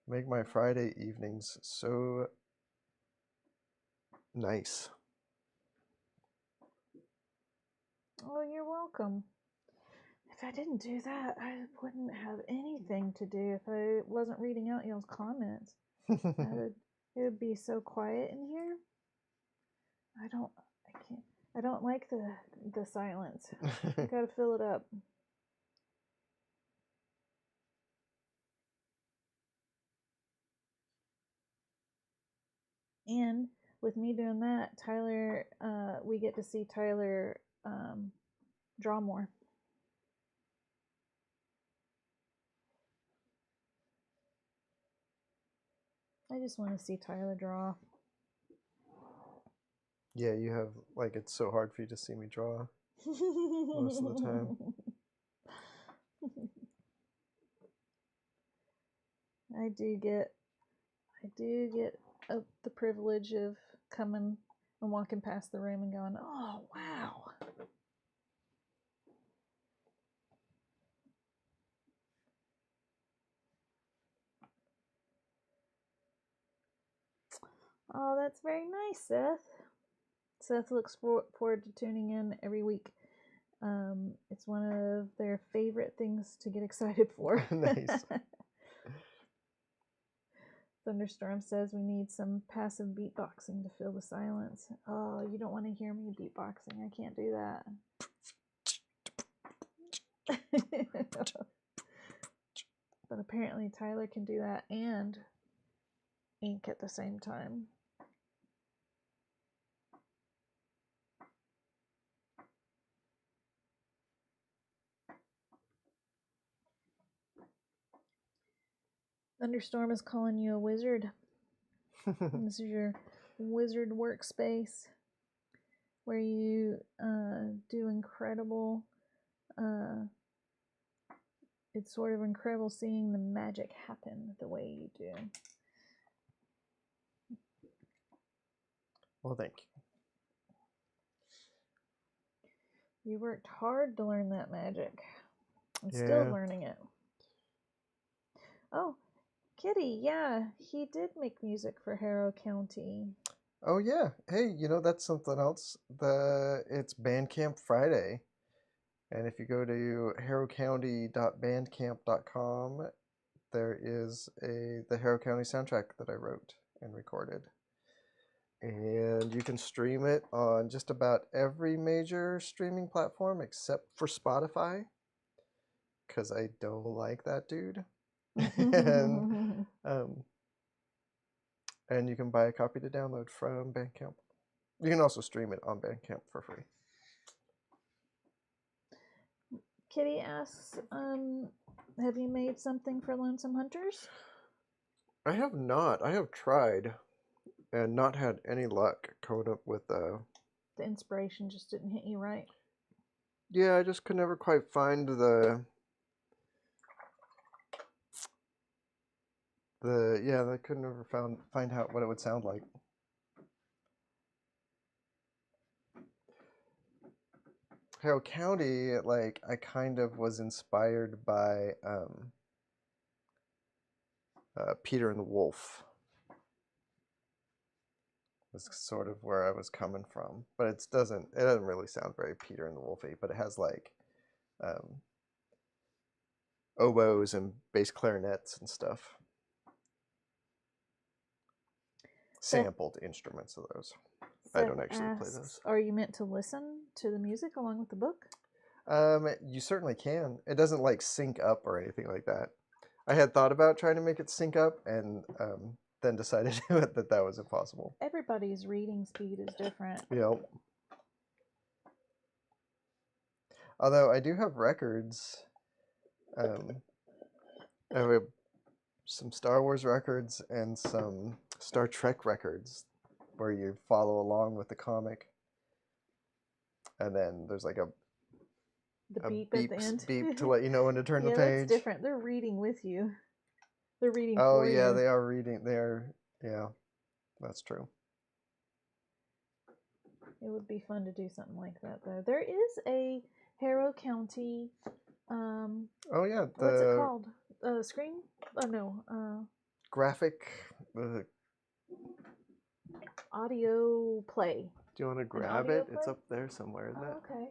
Make my Friday evenings so nice. Oh, you're welcome. If I didn't do that, I wouldn't have anything to do if I wasn't reading out y'all's comments. It would be so quiet in here. I don't like the silence. I gotta fill it up. And with me doing that, Tyler, we get to see Tyler draw more. I just want to see Tyler draw. Yeah, you have, like, it's so hard for you to see me draw most of the time. I do get the privilege of coming and walking past the room and going, oh, wow. Oh, that's very nice, Seth. Seth looks forward to tuning in every week. It's one of their favorite things to get excited for. Nice. Thunderstorm says we need some passive beatboxing to fill the silence. Oh, you don't want to hear me beatboxing. I can't do that. But apparently Tyler can do that and ink at the same time. Thunderstorm is calling you a wizard. This is your wizard workspace where you do incredible. It's sort of incredible seeing the magic happen the way you do. Well, thank you. You worked hard to learn that magic. I'm still learning it. Oh, Kitty, yeah, he did make music for Harrow County. Oh yeah. Hey, you know that's something else. It's Bandcamp Friday. And if you go to harrowcounty.bandcamp.com, there is the Harrow County soundtrack that I wrote and recorded. And you can stream it on just about every major streaming platform except for Spotify, because I don't like that dude. and um, and you can buy a copy to download from Bandcamp. You can also stream it on Bandcamp for free. Kitty asks, have you made something for Lonesome Hunters? I have not. I have tried and not had any luck coming up with The inspiration just didn't hit you right. Yeah, I just could never quite find I could never find out what it would sound like. Harrow County, like I kind of was inspired by Peter and the Wolf. Was sort of where I was coming from, but it doesn't really sound very Peter and the Wolfy. But it has like oboes and bass clarinets and stuff. Sampled instruments of those. I don't actually play those. Are you meant to listen to the music along with the book? You certainly can. It doesn't like sync up or anything like that. I had thought about trying to make it sync up and then decided that was impossible. Everybody's reading speed is different. Yep. Although I do have records. I have some Star Wars records and some Star Trek records where you follow along with the comic. And then there's like a beep at the end. Beep to let you know when to turn the page. Yeah, that's different. They're reading with you. They're reading for you. Oh yeah, they are reading. Yeah, that's true. It would be fun to do something like that, though. There is a Harrow County. Oh yeah, what's it called? Screen? Oh no. Graphic. Audio play. Do you want to grab it? Play? It's up there somewhere, isn't it? Okay.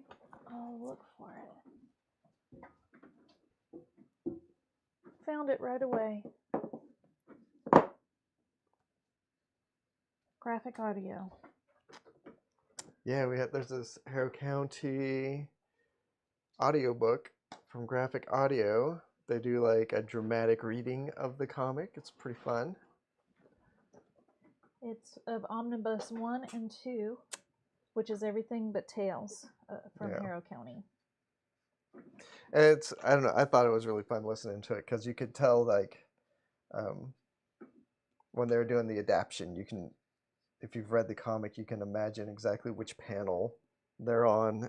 I'll look for it. Found it right away. Graphic audio. Yeah, there's this Harrow County audiobook from Graphic Audio. They do like a dramatic reading of the comic. It's pretty fun. It's of Omnibus 1 and 2, which is everything but Tales from Harrow County. I don't know, I thought it was really fun listening to it because you could tell like when they were doing the adaptation, if you've read the comic, you can imagine exactly which panel they're on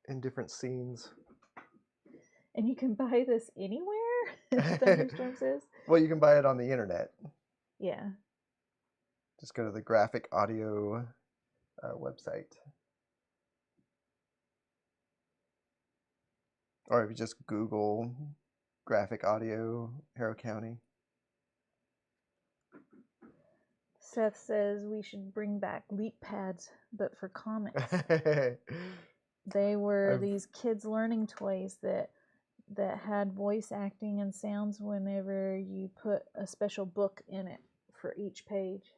in different scenes. And you can buy this anywhere? Thunderstorm says. Well, you can buy it on the internet. Yeah. Just go to the Graphic Audio website. Or if you just Google Graphic Audio Harrow County. Seth says we should bring back leap pads, but for comics. They were these kids' learning toys that had voice acting and sounds whenever you put a special book in it for each page.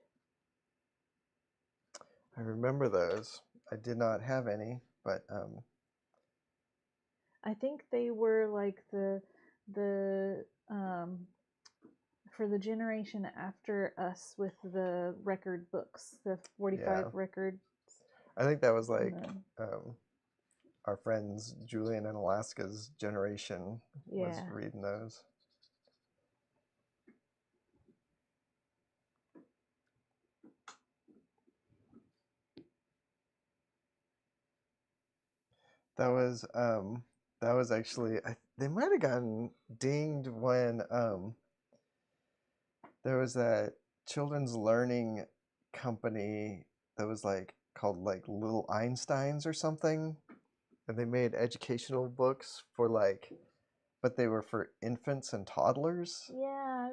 I remember those. I did not have any, but I think they were like the for the generation after us with the record books, the 45 records. I think that was like our friends Julian and Alaska's generation was reading those. That was actually they might have gotten dinged when there was that children's learning company that was like called like Little Einsteins or something, and they made educational books for like, but they were for infants and toddlers. Yeah, I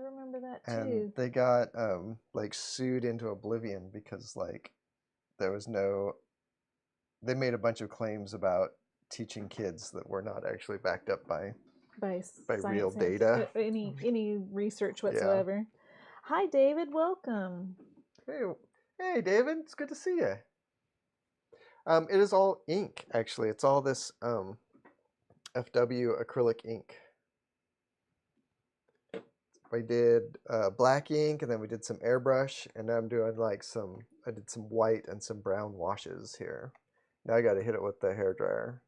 that and too. they got like sued into oblivion because like there was no. They made a bunch of claims about teaching kids that were not actually backed up by real science, data. any research Yeah. whatsoever. Hi, David. Welcome. Hey, David. It's good to see you. It is all ink, actually. It's all this FW acrylic ink. We did black ink, and then we did some airbrush, and now I'm doing like I did some white and some brown washes here. Now I got to hit it with the hairdryer.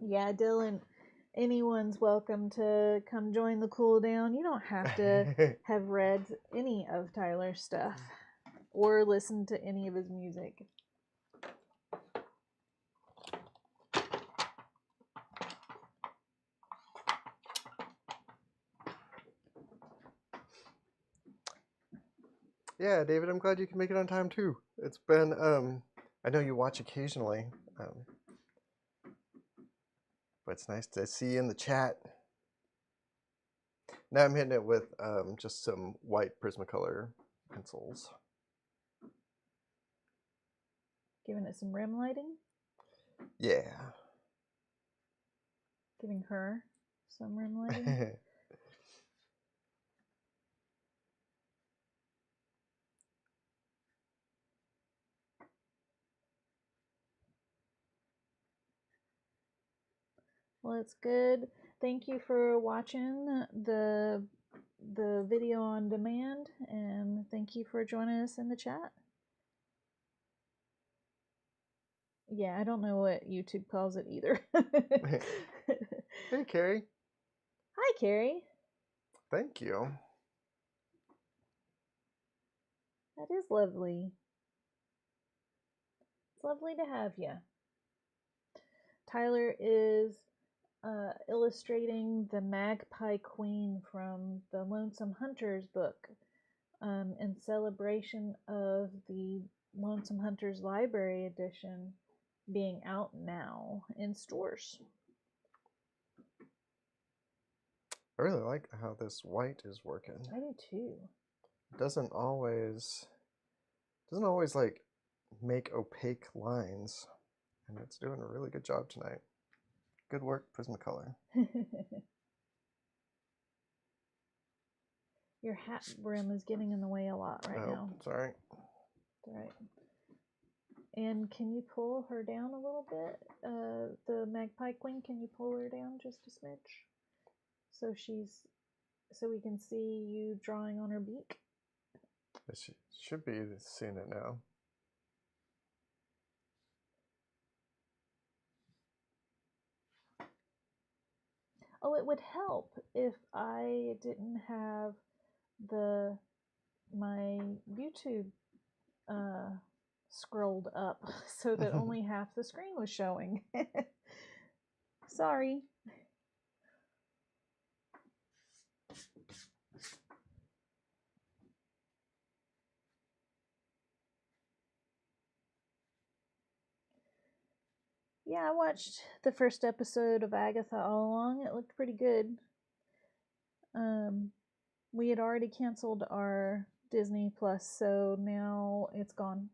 Yeah, Dylan, anyone's welcome to come join the cool down. You don't have to have read any of Tyler's stuff or listened to any of his music. Yeah, David, I'm glad you can make it on time too. It's been I know you watch occasionally, but it's nice to see you in the chat. Now I'm hitting it with just some white Prismacolor pencils. Giving it some rim lighting. Yeah. Giving her some rim lighting. Well, it's good. Thank you for watching the video on demand, and thank you for joining us in the chat. Yeah, I don't know what YouTube calls it either. Hey, Carrie. Hi, Carrie. Thank you. That is lovely. It's lovely to have you. Tyler is illustrating the Magpie Queen from the Lonesome Hunters book in celebration of the Lonesome Hunters Library Edition being out now in stores. I really like how this white is working. I do too. It doesn't always like make opaque lines, and it's doing a really good job tonight. Good work, Prismacolor. Your hat brim is getting in the way a lot right now. Sorry. All right. And can you pull her down a little bit? The Magpie Queen, can you pull her down just a smidge? So we can see you drawing on her beak. She should be seeing it now. Oh, it would help if I didn't have my YouTube scrolled up so that only half the screen was showing. Sorry. Yeah, I watched the first episode of Agatha all along. It looked pretty good. We had already canceled our Disney Plus, so now it's gone.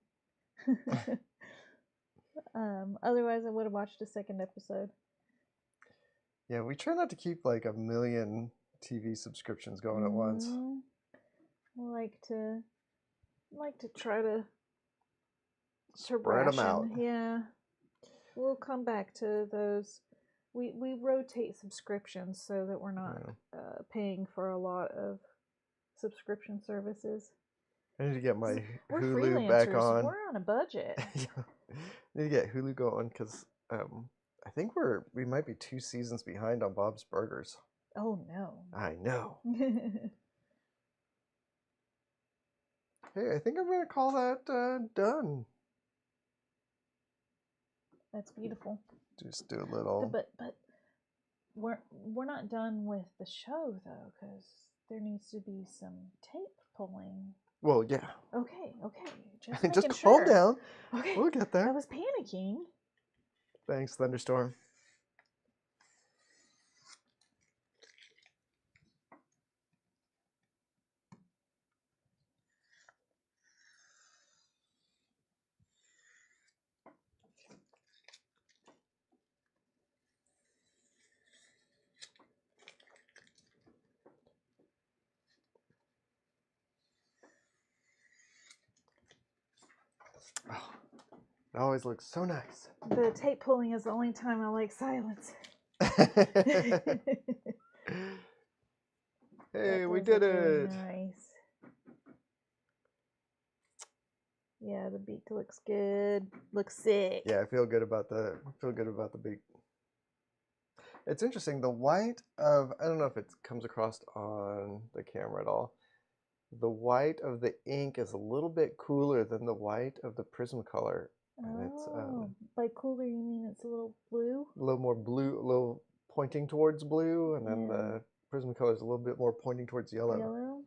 Otherwise, I would have watched a second episode. Yeah, we try not to keep like a million TV subscriptions going at once. I like to try to Spread 'em out. Yeah. We'll come back to those. We rotate subscriptions so that we're not paying for a lot of subscription services. I need to get my We're Hulu back freelancers. on. We're on a budget. I need to get Hulu going because I think we might be 2 seasons behind on Bob's Burgers. Oh no. I know. Hey, I think I'm gonna call that done. That's beautiful. Just do a little. But we're not done with the show though, because there needs to be some tape pulling. Well, yeah. Okay. Just calm down. Okay. We'll get there. I was panicking. Thanks, Thunderstorm. Oh, it always looks so nice. The tape pulling is the only time I like silence. Hey, we did it. Nice. Yeah, the beak looks good. Looks sick. Yeah, I feel good about the beak. It's interesting. The white of, I don't know if it comes across on the camera at all. The white of the ink is a little bit cooler than the white of the Prismacolor. And it's by cooler you mean it's a little blue? a little more blue, a little pointing towards blue, and then the Prismacolor is a little bit more pointing towards yellow. Yellow?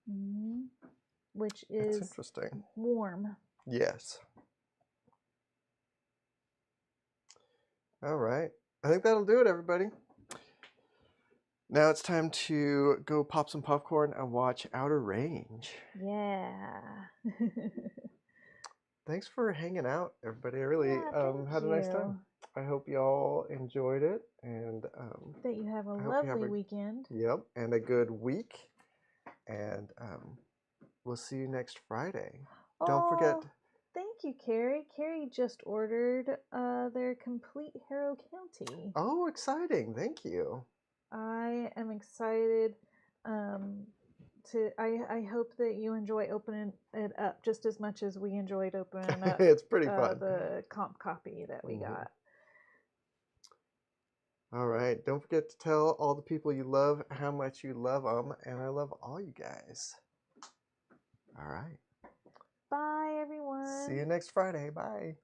Mm-hmm. Which is interesting. Warm. Yes. All right. I think that'll do it, everybody. Now it's time to go pop some popcorn and watch Outer Range. Yeah. Thanks for hanging out, everybody. I really had a nice time. I hope y'all enjoyed it, and that you have a lovely weekend. Yep, and a good week. And we'll see you next Friday. Don't forget. Thank you, Carrie. Carrie just ordered their complete Harrow County. Oh, exciting! Thank you. I am excited. I hope that you enjoy opening it up just as much as we enjoyed opening up. It's pretty fun. The comp copy that we got. All right. Don't forget to tell all the people you love how much you love them, and I love all you guys. All right. Bye, everyone. See you next Friday. Bye.